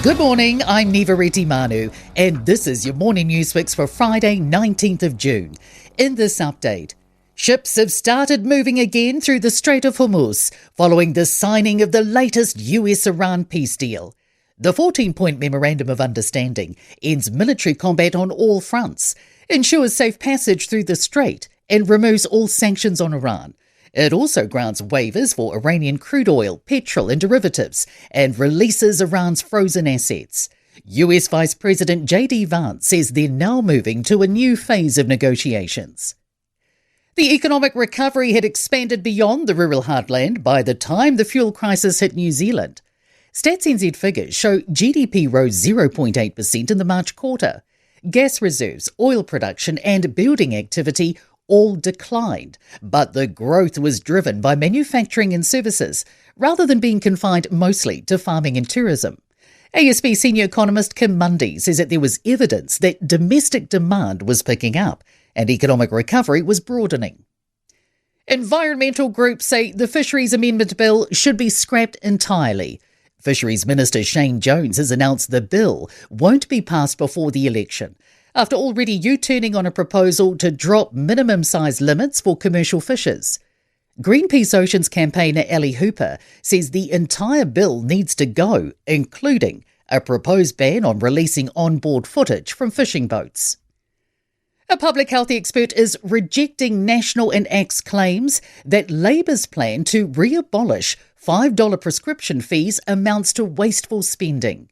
Good morning, I'm Neva Manu, and this is your morning news fix for Friday, 19th of June. In this update, ships have started moving again through the Strait of Hormuz following the signing of the latest US-Iran peace deal. The 14-point Memorandum of Understanding ends military combat on all fronts, ensures safe passage through the strait, and removes all sanctions on Iran. It also grants waivers for Iranian crude oil, petrol and derivatives, and releases Iran's frozen assets. US Vice President J.D. Vance says they're now moving to a new phase of negotiations. The economic recovery had expanded beyond the rural heartland by the time the fuel crisis hit New Zealand. Stats NZ figures show GDP rose 0.8% in the March quarter. Gas reserves, oil production and building activity all declined, but the growth was driven by manufacturing and services, rather than being confined mostly to farming and tourism. ASB senior economist Kim Mundy says that there was evidence that domestic demand was picking up and economic recovery was broadening. Environmental groups say the Fisheries Amendment Bill should be scrapped entirely. Fisheries Minister Shane Jones has announced the bill won't be passed before the election, after already U-turning on a proposal to drop minimum size limits for commercial fishers. Greenpeace Oceans campaigner Ellie Hooper says the entire bill needs to go, including a proposed ban on releasing onboard footage from fishing boats. A public health expert is rejecting National and ACT's claims that Labour's plan to re-abolish $5 prescription fees amounts to wasteful spending.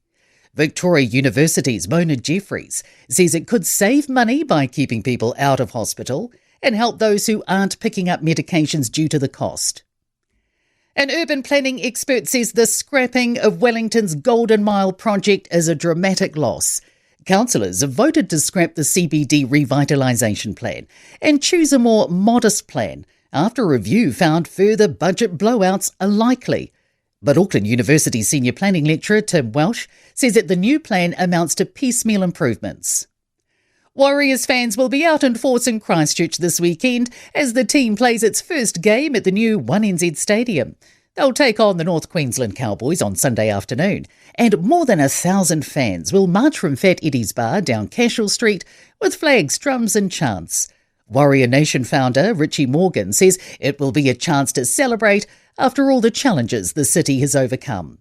Victoria University's Mona Jeffries says it could save money by keeping people out of hospital and help those who aren't picking up medications due to the cost. An urban planning expert says the scrapping of Wellington's Golden Mile project is a dramatic loss. Councillors have voted to scrap the CBD revitalisation plan and choose a more modest plan after a review found further budget blowouts are likely. But Auckland University senior planning lecturer Tim Welsh says that the new plan amounts to piecemeal improvements. Warriors fans will be out in force in Christchurch this weekend as the team plays its first game at the new 1NZ Stadium. They'll take on the North Queensland Cowboys on Sunday afternoon, and more than 1,000 fans will march from Fat Eddie's Bar down Cashel Street with flags, drums and chants. Warrior Nation founder Richie Morgan says it will be a chance to celebrate after all the challenges the city has overcome.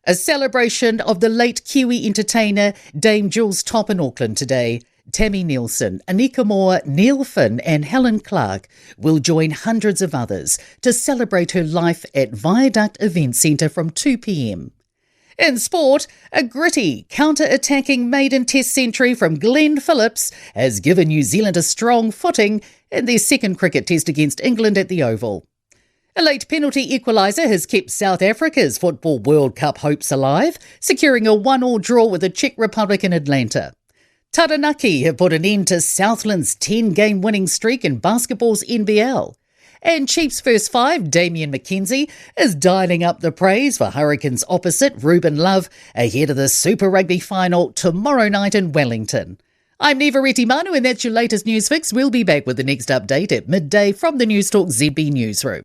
A celebration of the late Kiwi entertainer Dame Jules Top in Auckland today. Tammy Nielsen, Anika Moore, Neil Finn and Helen Clark will join hundreds of others to celebrate her life at Viaduct Event Centre from 2 p.m. In sport, a gritty, counter-attacking maiden test century from Glenn Phillips has given New Zealand a strong footing in their second cricket test against England at the Oval. A late penalty equaliser has kept South Africa's Football World Cup hopes alive, securing a 1-1 draw with the Czech Republic in Atlanta. Taranaki have put an end to Southland's 10-game winning streak in basketball's NBL. And Chiefs first five, Damian McKenzie, is dialing up the praise for Hurricanes opposite Ruben Love ahead of the Super Rugby final tomorrow night in Wellington. I'm Neva Manu, and that's your latest news fix. We'll be back with the next update at midday from the Newstalk ZB newsroom.